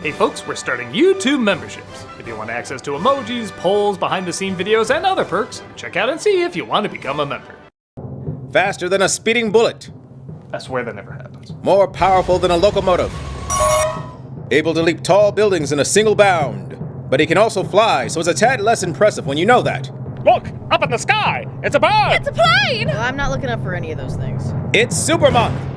Hey folks, we're starting YouTube memberships. If you want access to emojis, polls, behind-the-scenes videos, and other perks, check out and see if you want to become a member. Faster than a speeding bullet. I swear that never happens. More powerful than a locomotive. Able to leap tall buildings in a single bound. But he can also fly, so it's a tad less impressive when you know that. Look! Up in the sky! It's a bird! It's a plane! Well, I'm not looking up for any of those things. It's Supermonth!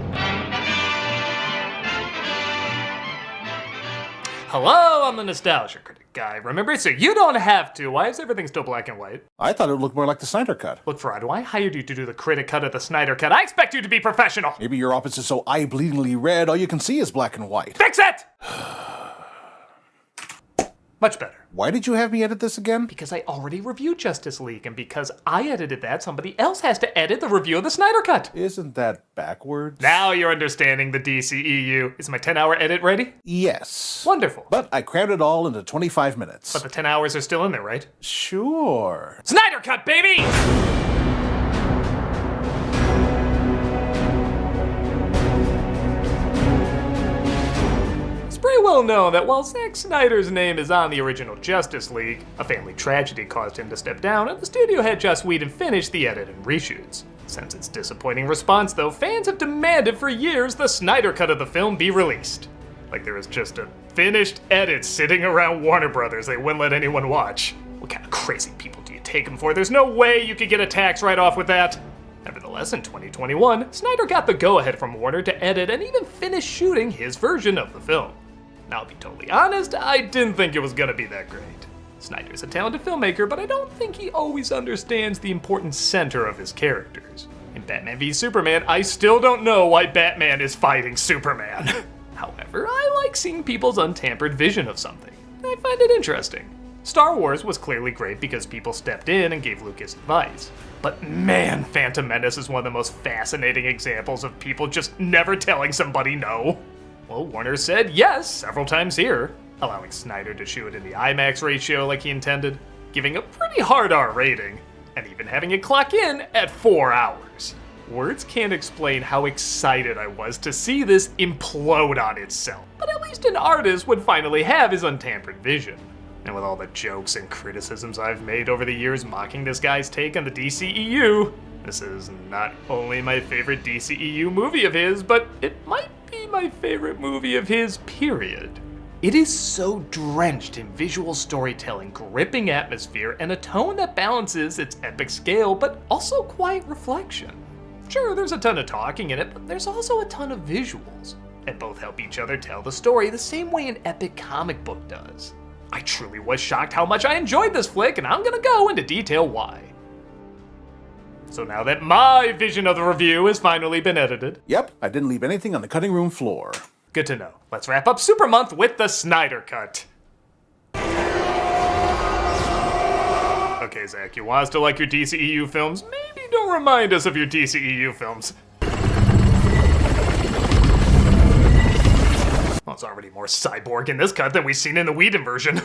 Hello, I'm the Nostalgia Critic guy. Remember, so you don't have to. Why is everything still black and white? I thought it would look more like the Snyder Cut. Look, Ferrado, I hired you to do the Critic cut of the Snyder Cut. I expect you to be professional! Maybe your office is so eye-bleedingly red, all you can see is black and white. Fix it! Much better. Why did you have me edit this again? Because I already reviewed Justice League, and because I edited that, somebody else has to edit the review of the Snyder Cut. Isn't that backwards? Now you're understanding the DCEU. Is my 10-hour edit ready? Yes. Wonderful. But I crammed it all into 25 minutes. But the 10 hours are still in there, right? Sure. Snyder Cut, baby! It's pretty well known that while Zack Snyder's name is on the original Justice League, a family tragedy caused him to step down, and the studio had Joss Whedon finish the edit and reshoots. Since its disappointing response, though, fans have demanded for years the Snyder Cut of the film be released. Like there was just a finished edit sitting around Warner Brothers they wouldn't let anyone watch. What kind of crazy people do you take them for? There's no way you could get a tax write-off with that. Nevertheless, in 2021, Snyder got the go-ahead from Warner to edit and even finish shooting his version of the film. Now, I'll be totally honest, I didn't think it was gonna be that great. Snyder's a talented filmmaker, but I don't think he always understands the important center of his characters. In Batman v Superman, I still don't know why Batman is fighting Superman. However, I like seeing people's untampered vision of something. I find it interesting. Star Wars was clearly great because people stepped in and gave Lucas advice. But man, Phantom Menace is one of the most fascinating examples of people just never telling somebody no. Well, Warner said yes several times here, allowing Snyder to shoot in the IMAX ratio like he intended, giving a pretty hard R rating, and even having it clock in at 4 hours. Words can't explain how excited I was to see this implode on itself, but at least an artist would finally have his untampered vision. And with all the jokes and criticisms I've made over the years mocking this guy's take on the DCEU, this is not only my favorite DCEU movie of his, but it might be my favorite movie of his, period. It is so drenched in visual storytelling, gripping atmosphere, and a tone that balances its epic scale, but also quiet reflection. Sure, there's a ton of talking in it, but there's also a ton of visuals, and both help each other tell the story the same way an epic comic book does. I truly was shocked how much I enjoyed this flick, and I'm gonna go into detail why. So now that my vision of the review has finally been edited. Yep, I didn't leave anything on the cutting room floor. Good to know. Let's wrap up Supermonth with the Snyder Cut. Okay, Zach, you want us to like your DCEU films? Maybe don't remind us of your DCEU films. Well, it's already more Cyborg in this cut than we've seen in the Whedon version.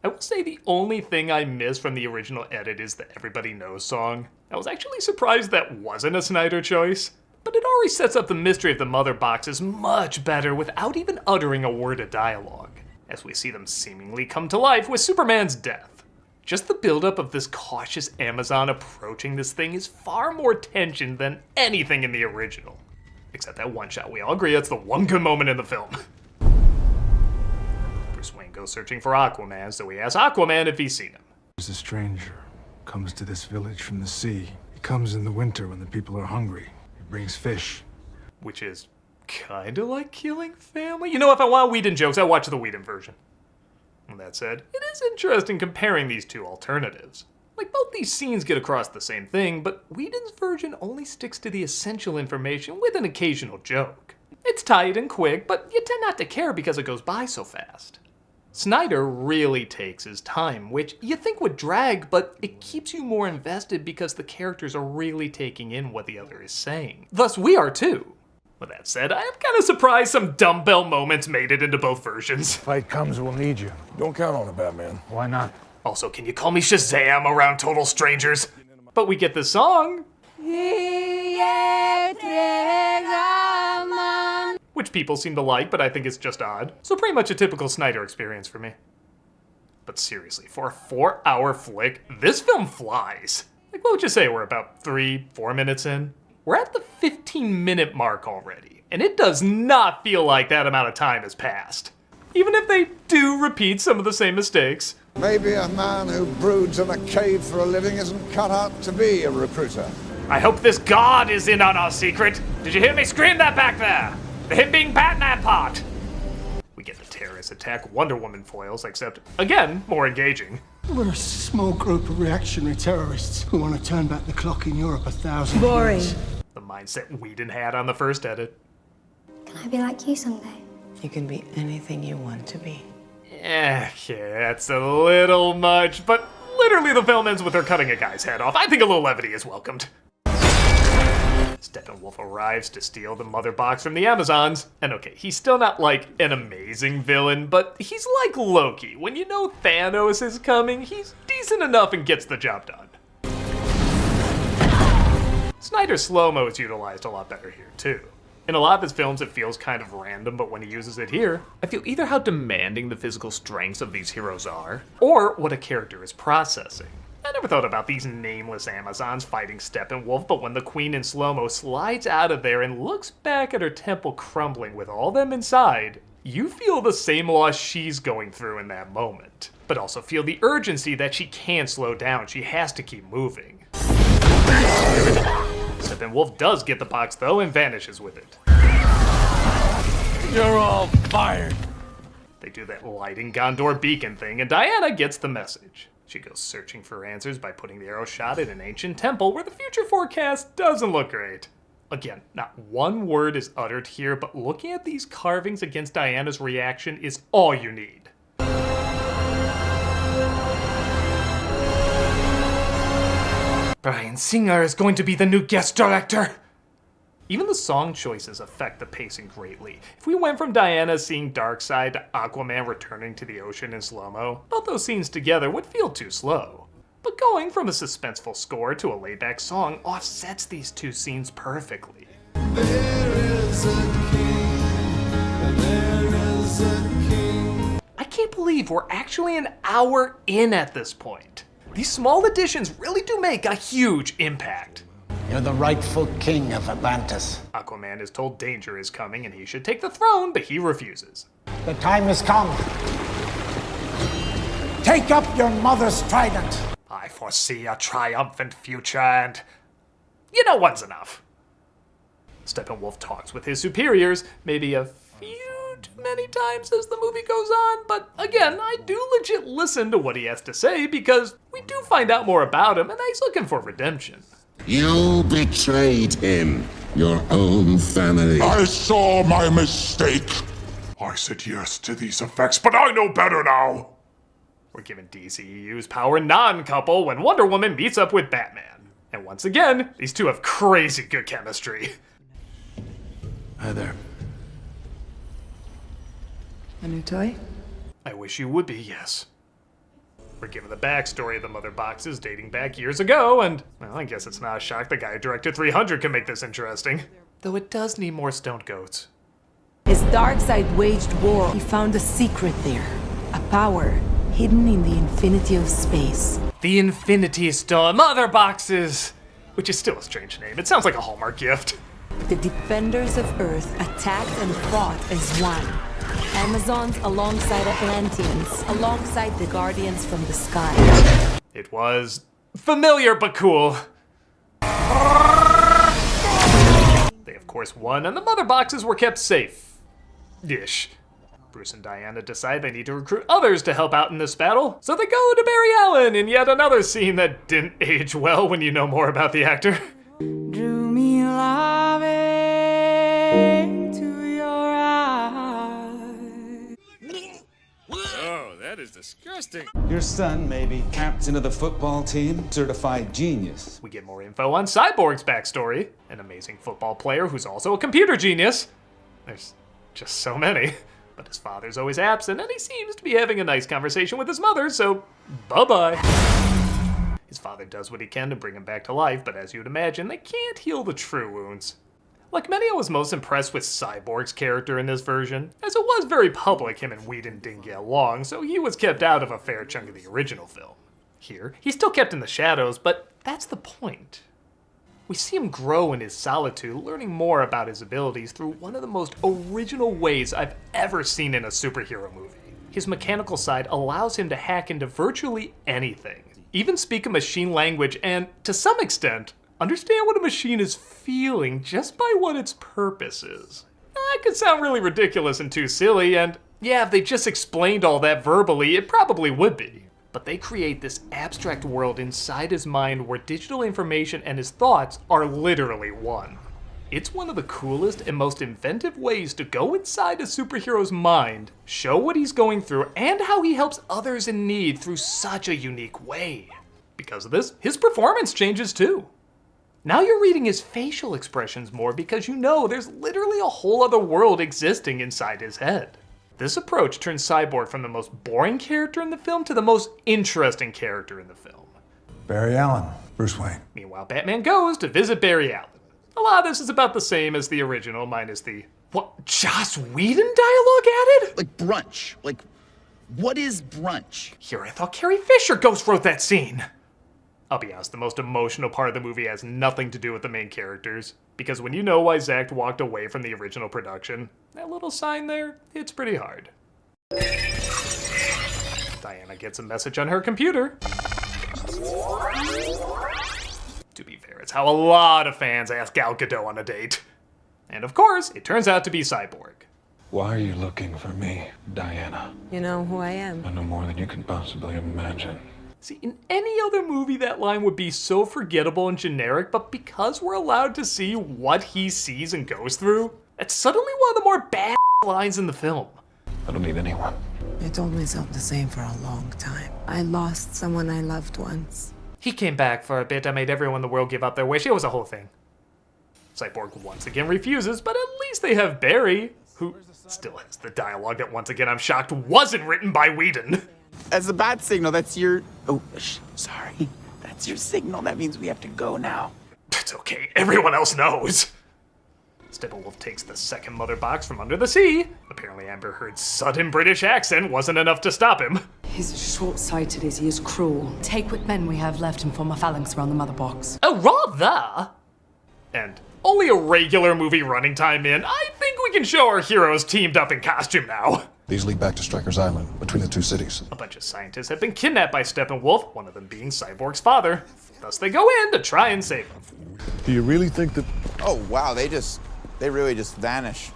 I will say the only thing I miss from the original edit is the Everybody Knows song. I was actually surprised that wasn't a Snyder choice, but it already sets up the mystery of the mother boxes much better without even uttering a word of dialogue, as we see them seemingly come to life with Superman's death. Just the buildup of this cautious Amazon approaching this thing is far more tension than anything in the original. Except that one shot, we all agree that's the one good moment in the film. Bruce Wayne goes searching for Aquaman, so he asks Aquaman if he's seen him. There's a stranger, comes to this village from the sea. He comes in the winter when the people are hungry. He brings fish. Which is kinda like killing family. You know, if I want Whedon jokes, I watch the Whedon version. With that said, it is interesting comparing these two alternatives. Like, both these scenes get across the same thing, but Whedon's version only sticks to the essential information with an occasional joke. It's tight and quick, but you tend not to care because it goes by so fast. Snyder really takes his time, which you think would drag, but it keeps you more invested because the characters are really taking in what the other is saying. Thus, we are too. With that said, I am kind of surprised some dumbbell moments made it into both versions. Fight comes, we'll need you. Don't count on it, Batman. Why not? Also, can you call me Shazam around total strangers? But we get the song. which people seem to like, but I think it's just odd. So pretty much a typical Snyder experience for me. But seriously, for a 4-hour flick, this film flies. Like, what would you say we're about 3-4 minutes in? We're at the 15-minute mark already, and it does not feel like that amount of time has passed. Even if they do repeat some of the same mistakes. Maybe a man who broods in a cave for a living isn't cut out to be a recruiter. I hope this god is in on our secret. Did you hear me scream that back there? The him being Batman part. We get the terrorist attack Wonder Woman foils, except, again, more engaging. We're a small group of reactionary terrorists who want to turn back the clock in Europe 1,000 Boring. years. The mindset Whedon had on the first edit. Can I be like you someday? You can be anything you want to be. Yeah, that's a little much, but literally the film ends with her cutting a guy's head off. I think a little levity is welcomed. Steppenwolf arrives to steal the mother box from the Amazons. And okay, he's still not like an amazing villain, but he's like Loki. When you know Thanos is coming, he's decent enough and gets the job done. Snyder's slow-mo is utilized a lot better here too. In a lot of his films, it feels kind of random, but when he uses it here, I feel either how demanding the physical strengths of these heroes are, or what a character is processing. I never thought about these nameless Amazons fighting Steppenwolf, but when the Queen in slow-mo slides out of there and looks back at her temple crumbling with all them inside, you feel the same loss she's going through in that moment, but also feel the urgency that she can't slow down, she has to keep moving. Steppenwolf does get the box though and vanishes with it. You're all fired. They do that lighting Gondor beacon thing and Diana gets the message. She goes searching for answers by putting the arrow shot in an ancient temple where the future forecast doesn't look great. Again, not one word is uttered here, but looking at these carvings against Diana's reaction is all you need. Bryan Singer is going to be the new guest director! Even the song choices affect the pacing greatly. If we went from Diana seeing Darkseid to Aquaman returning to the ocean in slow-mo, both those scenes together would feel too slow. But going from a suspenseful score to a laid-back song offsets these two scenes perfectly. I can't believe we're actually an hour in at this point. These small additions really do make a huge impact. You're the rightful king of Atlantis. Aquaman is told danger is coming and he should take the throne, but he refuses. The time has come. Take up your mother's trident. I foresee a triumphant future and... you know what's enough. Steppenwolf talks with his superiors, maybe a few too many times as the movie goes on, but again, I do legit listen to what he has to say because we do find out more about him and he's looking for redemption. You betrayed him, your own family. I saw my mistake. I said yes to these effects, but I know better now. We're given DCEU's power non-couple when Wonder Woman meets up with Batman. And once again, these two have crazy good chemistry. Hi there. A new toy? I wish you would be, yes. We're given the backstory of the mother boxes dating back years ago, and, well, I guess it's not a shock the guy who directed 300 can make this interesting. Though it does need more stone goats. As Darkseid waged war, he found a secret there. A power hidden in the infinity of space. The Infinity Stone Mother Boxes! Which is still a strange name. It sounds like a Hallmark gift. The defenders of Earth attacked and fought as one. Amazons alongside Atlanteans, alongside the Guardians from the sky. It was familiar but cool. They of course won, and the mother boxes were kept safe. Ish. Bruce and Diana decide they need to recruit others to help out in this battle, so they go to Barry Allen in yet another scene that didn't age well when you know more about the actor. Drew me loving to your eyes. Oh, that is disgusting. Your son may be captain of the football team, certified genius. We get more info on Cyborg's backstory, an amazing football player who's also a computer genius. There's just so many. But his father's always absent, and he seems to be having a nice conversation with his mother, so bye-bye. His father does what he can to bring him back to life, but as you'd imagine, they can't heal the true wounds. Like many, I was most impressed with Cyborg's character in this version, as it was very public him and Whedon didn't get along, so he was kept out of a fair chunk of the original film. Here, he's still kept in the shadows, but that's the point. We see him grow in his solitude, learning more about his abilities through one of the most original ways I've ever seen in a superhero movie. His mechanical side allows him to hack into virtually anything, even speak a machine language and, to some extent, understand what a machine is feeling just by what its purpose is. That could sound really ridiculous and too silly, and yeah, if they just explained all that verbally, it probably would be. But they create this abstract world inside his mind where digital information and his thoughts are literally one. It's one of the coolest and most inventive ways to go inside a superhero's mind, show what he's going through, and how he helps others in need through such a unique way. Because of this, his performance changes too. Now you're reading his facial expressions more because you know there's literally a whole other world existing inside his head. This approach turns Cyborg from the most boring character in the film to the most interesting character in the film. Barry Allen, Bruce Wayne. Meanwhile, Batman goes to visit Barry Allen. A lot of this is about the same as the original, minus the, what, Joss Whedon dialogue added? Like brunch. Like, what is brunch? Here I thought Carrie Fisher ghost wrote that scene. I'll be honest, the most emotional part of the movie has nothing to do with the main characters, because when you know why Zack walked away from the original production, that little sign there, it's pretty hard. Diana gets a message on her computer. To be fair, it's how a lot of fans ask Gal Gadot on a date. And of course, it turns out to be Cyborg. Why are you looking for me, Diana? You know who I am. I know more than you can possibly imagine. See, in any other movie that line would be so forgettable and generic, but because we're allowed to see what he sees and goes through, it's suddenly one of the more bad lines in the film. I don't need anyone. I told myself the same for a long time. I lost someone I loved once. He came back for a bit. I made everyone in the world give up their wish. It was a whole thing. Cyborg once again refuses, but at least they have Barry, who still has the dialogue that once again I'm shocked wasn't written by Whedon. As a bad signal, that's your... Oh, sorry. That's your signal. That means we have to go now. It's okay. Everyone else knows. Steppenwolf takes the second mother box from under the sea. Apparently Amber Heard's sudden British accent wasn't enough to stop him. He's as short-sighted as he is cruel. Take what men we have left and form a phalanx around the mother box. Oh, rather! And only a regular movie running time in, I think we can show our heroes teamed up in costume now. These lead back to Stryker's Island, between the two cities. A bunch of scientists have been kidnapped by Steppenwolf, one of them being Cyborg's father. Thus they go in to try and save him. Do you really think that... Oh, wow, they really just vanish.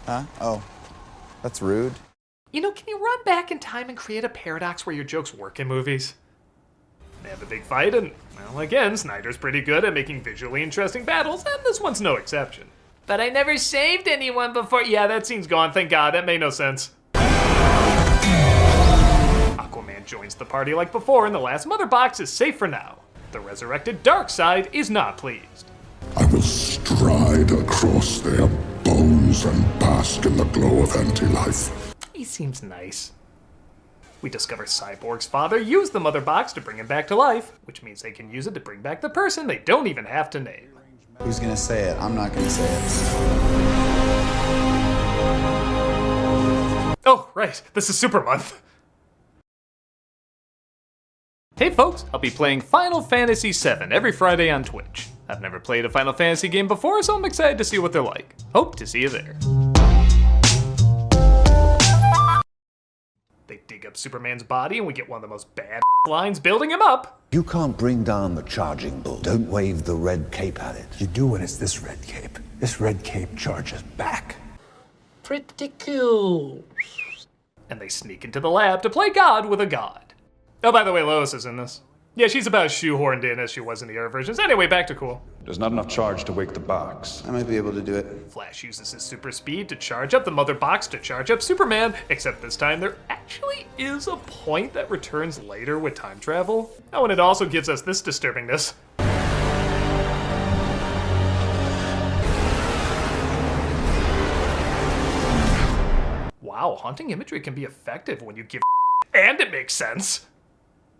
Huh? Oh, that's rude. You know, can you run back in time and create a paradox where your jokes work in movies? They have a big fight, and, well, again, Snyder's pretty good at making visually interesting battles, and this one's no exception. But I never saved anyone before. Yeah, that scene's gone, thank God, that made no sense. Aquaman joins the party like before, and the last mother box is safe for now. The resurrected Darkseid is not pleased. I will stride across their bones and bask in the glow of anti-life. He seems nice. We discover Cyborg's father used the mother box to bring him back to life, which means they can use it to bring back the person they don't even have to name. Who's gonna say it? I'm not gonna say it. Oh, right, this is Supermonth. Hey folks, I'll be playing Final Fantasy VII every Friday on Twitch. I've never played a Final Fantasy game before, so I'm excited to see what they're like. Hope to see you there. They dig up Superman's body and we get one of the most bad lines building him up. You can't bring down the charging bull. Don't wave the red cape at it. You do when it's this red cape. This red cape charges back. Pretty cool. And they sneak into the lab to play God with a god. Oh, by the way, Lois is in this. Yeah, she's about as shoehorned in as she was in the other versions. Anyway, back to cool. There's not enough charge to wake the box. I might be able to do it. Flash uses his super speed to charge up the mother box to charge up Superman, except this time there actually is a point that returns later with time travel. Oh, and it also gives us this disturbingness. Wow, haunting imagery can be effective when you give and it makes sense.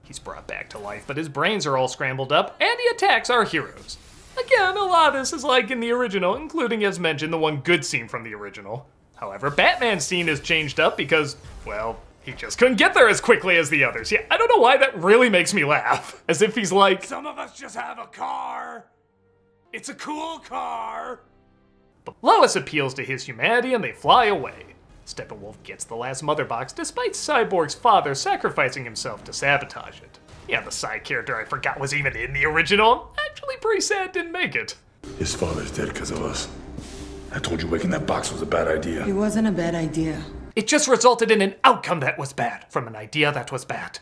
He's brought back to life, but his brains are all scrambled up, and he attacks our heroes. Again, a lot of this is like in the original, including, as mentioned, the one good scene from the original. However, Batman's scene is changed up because, well, he just couldn't get there as quickly as the others. Yeah, I don't know why that really makes me laugh. As if he's like, some of us just have a car. It's a cool car. But Lois appeals to his humanity and they fly away. Steppenwolf gets the last mother box despite Cyborg's father sacrificing himself to sabotage it. Yeah, the side character I forgot was even in the original. Actually pretty sad didn't make it. His father's dead because of us. I told you waking that box was a bad idea. It wasn't a bad idea. It just resulted in an outcome that was bad, from an idea that was bad.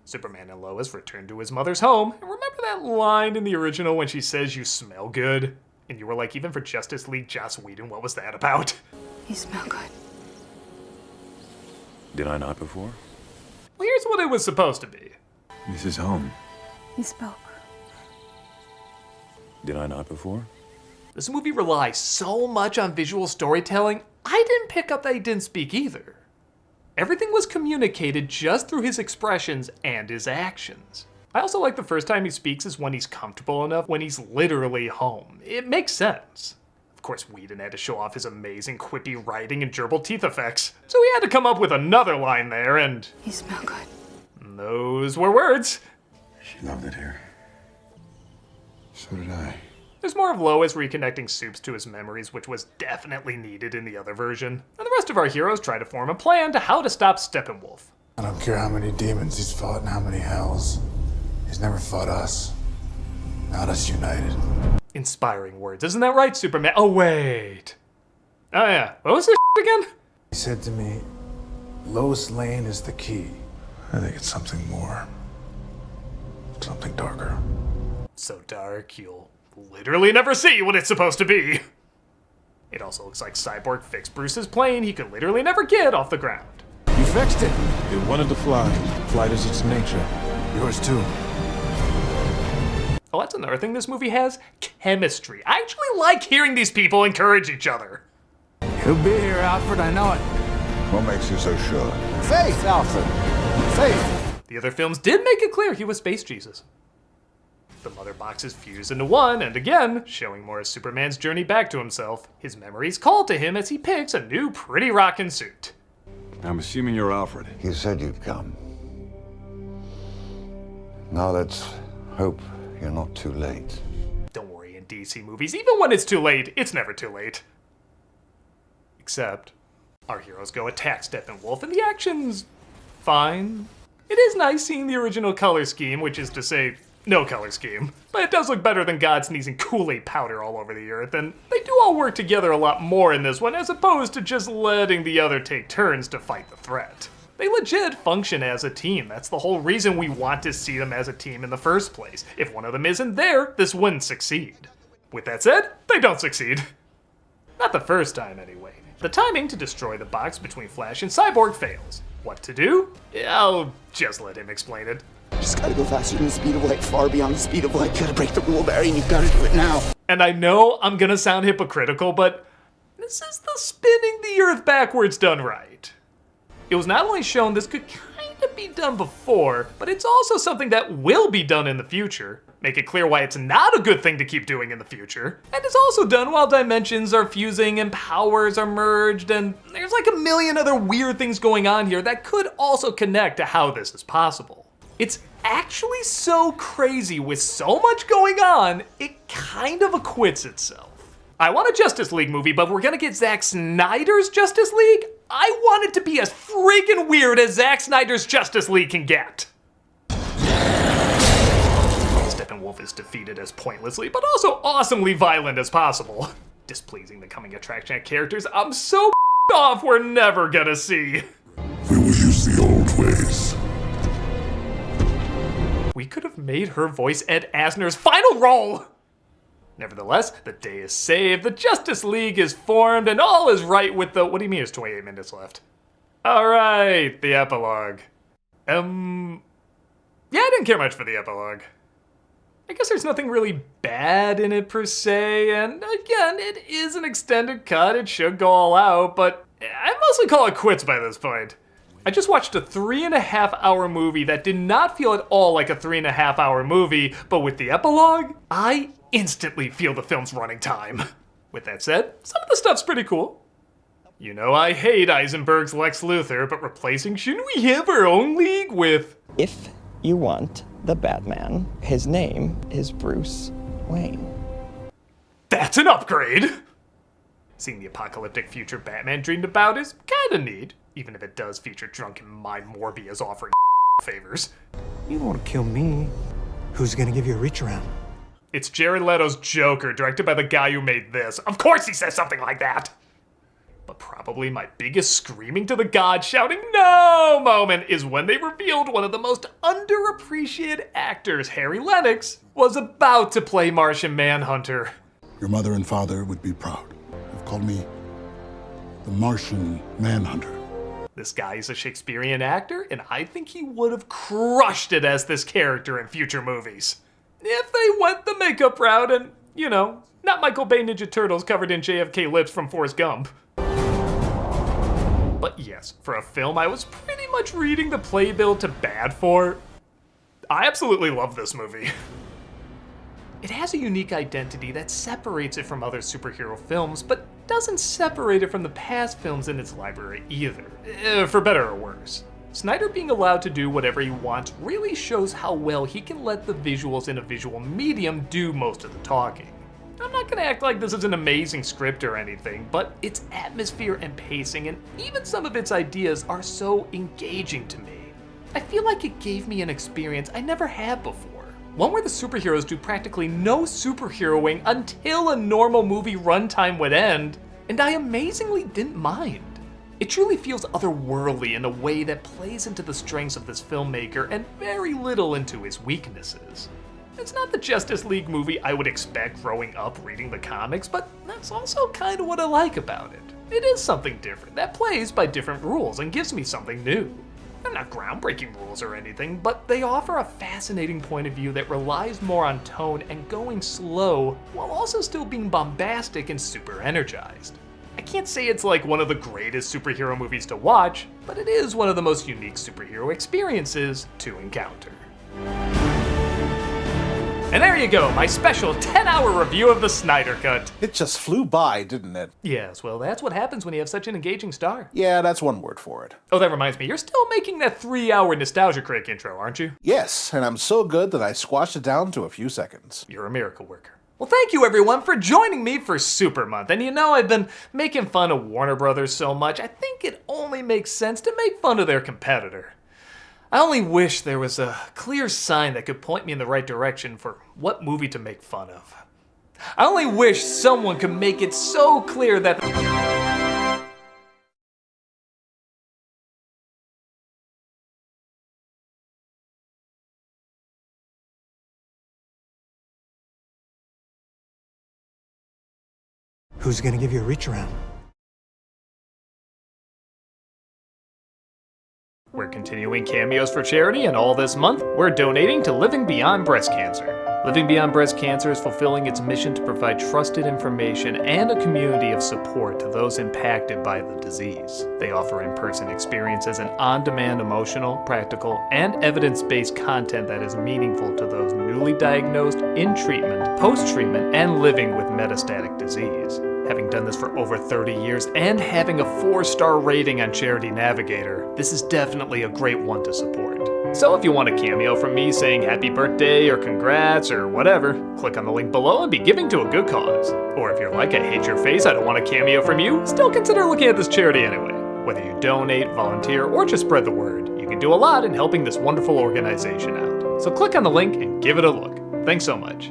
Superman and Lois return to his mother's home, and remember that line in the original when she says you smell good? And you were like, even for Justice League Joss Whedon, what was that about? You smell good. Did I not before? Well, here's what it was supposed to be. This is home. You spoke. Did I not before? This movie relies so much on visual storytelling, I didn't pick up that he didn't speak either. Everything was communicated just through his expressions and his actions. I also like the first time he speaks is when he's comfortable enough, when he's literally home. It makes sense. Of course, Whedon had to show off his amazing quippy writing and gerbil teeth effects, so he had to come up with another line there, and... You smell good. Those were words. She loved it here. So did I. There's more of Lois reconnecting Supes to his memories, which was definitely needed in the other version. And the rest of our heroes try to form a plan to how to stop Steppenwolf. I don't care how many demons he's fought and how many hells. He's never fought us. Not us united. Inspiring words, isn't that right, Superman? Oh, wait. Oh, yeah. What was this again? He said to me, Lois Lane is the key. I think it's something more. Something darker. So dark, you'll literally never see what it's supposed to be. It also looks like Cyborg fixed Bruce's plane he could literally never get off the ground. You fixed it. It wanted to fly. Flight is its nature. Yours too. Oh, that's another thing this movie has. Chemistry. I actually like hearing these people encourage each other. He'll be here, Alfred, I know it. What makes you so sure? Faith, Alfred. Faith. The other films did make it clear he was Space Jesus. The mother boxes fuse into one, and again, showing more of Superman's journey back to himself. His memories call to him as he picks a new pretty rockin' suit. I'm assuming you're Alfred. You said you'd come. Now let's hope you're not too late. Don't worry, in DC movies, even when it's too late, it's never too late. Except, our heroes go attack Steppenwolf, and the action's fine. It is nice seeing the original color scheme, which is to say, no color scheme. But it does look better than God sneezing Kool-Aid powder all over the earth, and they do all work together a lot more in this one, as opposed to just letting the other take turns to fight the threat. They legit function as a team. That's the whole reason we want to see them as a team in the first place. If one of them isn't there, this wouldn't succeed. With that said, they don't succeed. Not the first time, anyway. The timing to destroy the box between Flash and Cyborg fails. What to do? I'll just let him explain it. Just gotta go faster than the speed of light, far beyond the speed of light. You gotta break the rule, Barry, and you gotta do it now. And I know I'm gonna sound hypocritical, but this is the spinning the Earth backwards done right. It was not only shown this could kind of be done before, but it's also something that will be done in the future. Make it clear why it's not a good thing to keep doing in the future. And it's also done while dimensions are fusing and powers are merged, and there's like a million other weird things going on here that could also connect to how this is possible. It's actually so crazy with so much going on, it kind of acquits itself. I want a Justice League movie, but we're gonna get Zack Snyder's Justice League? I want it to be as freaking weird as Zack Snyder's Justice League can get. Steppenwolf is defeated as pointlessly, but also awesomely violent as possible. Displeasing the coming attraction of characters I'm so off we're never gonna see. We will use the old ways. We could have made her voice Ed Asner's final role! Nevertheless, the day is saved, the Justice League is formed, and all is right with the... What do you mean there's 28 minutes left? Alright, the epilogue. Yeah, I didn't care much for the epilogue. I guess there's nothing really bad in it per se, and again, it is an extended cut, it should go all out, but I mostly call it quits by this point. I just watched a 3.5-hour movie that did not feel at all like a 3.5-hour movie, but with the epilogue, I instantly feel the film's running time. With that said, some of the stuff's pretty cool. You know I hate Eisenberg's Lex Luthor, but replacing shouldn't we have our own league with... If you want the Batman, his name is Bruce Wayne. That's an upgrade! Seeing the apocalyptic future Batman dreamed about is kinda neat, even if it does feature drunken mime Morbius offering favors. You don't want to kill me. Who's gonna give you a reach around? It's Jared Leto's Joker, directed by the guy who made this. Of course he says something like that! But probably my biggest screaming to the gods, shouting no moment is when they revealed one of the most underappreciated actors, Harry Lennix, was about to play Martian Manhunter. Your mother and father would be proud. They've called me the Martian Manhunter. This guy is a Shakespearean actor, and I think he would have crushed it as this character in future movies. If they went the makeup route and, you know, not Michael Bay Ninja Turtles covered in JFK lips from Forrest Gump. But yes, for a film I was pretty much reading the playbill to bad for, I absolutely love this movie. It has a unique identity that separates it from other superhero films, but doesn't separate it from the past films in its library either, for better or worse. Snyder being allowed to do whatever he wants really shows how well he can let the visuals in a visual medium do most of the talking. I'm not gonna act like this is an amazing script or anything, but its atmosphere and pacing and even some of its ideas are so engaging to me. I feel like it gave me an experience I never had before. One where the superheroes do practically no superheroing until a normal movie runtime would end, and I amazingly didn't mind. It truly feels otherworldly in a way that plays into the strengths of this filmmaker and very little into his weaknesses. It's not the Justice League movie I would expect growing up reading the comics, but that's also kind of what I like about it. It is something different that plays by different rules and gives me something new. They're not groundbreaking rules or anything, but they offer a fascinating point of view that relies more on tone and going slow while also still being bombastic and super energized. I can't say it's like one of the greatest superhero movies to watch, but it is one of the most unique superhero experiences to encounter. And there you go, my special 10-hour review of the Snyder Cut. It just flew by, didn't it? Yes, well, that's what happens when you have such an engaging star. Yeah, that's one word for it. Oh, that reminds me, you're still making that 3-hour Nostalgia Critic intro, aren't you? Yes, and I'm so good that I squashed it down to a few seconds. You're a miracle worker. Well, thank you everyone for joining me for Supermonth. And you know, I've been making fun of Warner Brothers so much, I think it only makes sense to make fun of their competitor. I only wish there was a clear sign that could point me in the right direction for what movie to make fun of. I only wish someone could make it so clear that... Who's gonna give you a reach around? We're continuing cameos for charity, and all this month, we're donating to Living Beyond Breast Cancer. Living Beyond Breast Cancer is fulfilling its mission to provide trusted information and a community of support to those impacted by the disease. They offer in-person experiences and on-demand emotional, practical, and evidence-based content that is meaningful to those newly diagnosed, in treatment, post-treatment, and living with metastatic disease. Having done this for over 30 years and having a 4-star rating on Charity Navigator, this is definitely a great one to support. So if you want a cameo from me saying happy birthday or congrats or whatever, click on the link below and be giving to a good cause. Or if you're like, I hate your face, I don't want a cameo from you, still consider looking at this charity anyway. Whether you donate, volunteer, or just spread the word, you can do a lot in helping this wonderful organization out. So click on the link and give it a look. Thanks so much.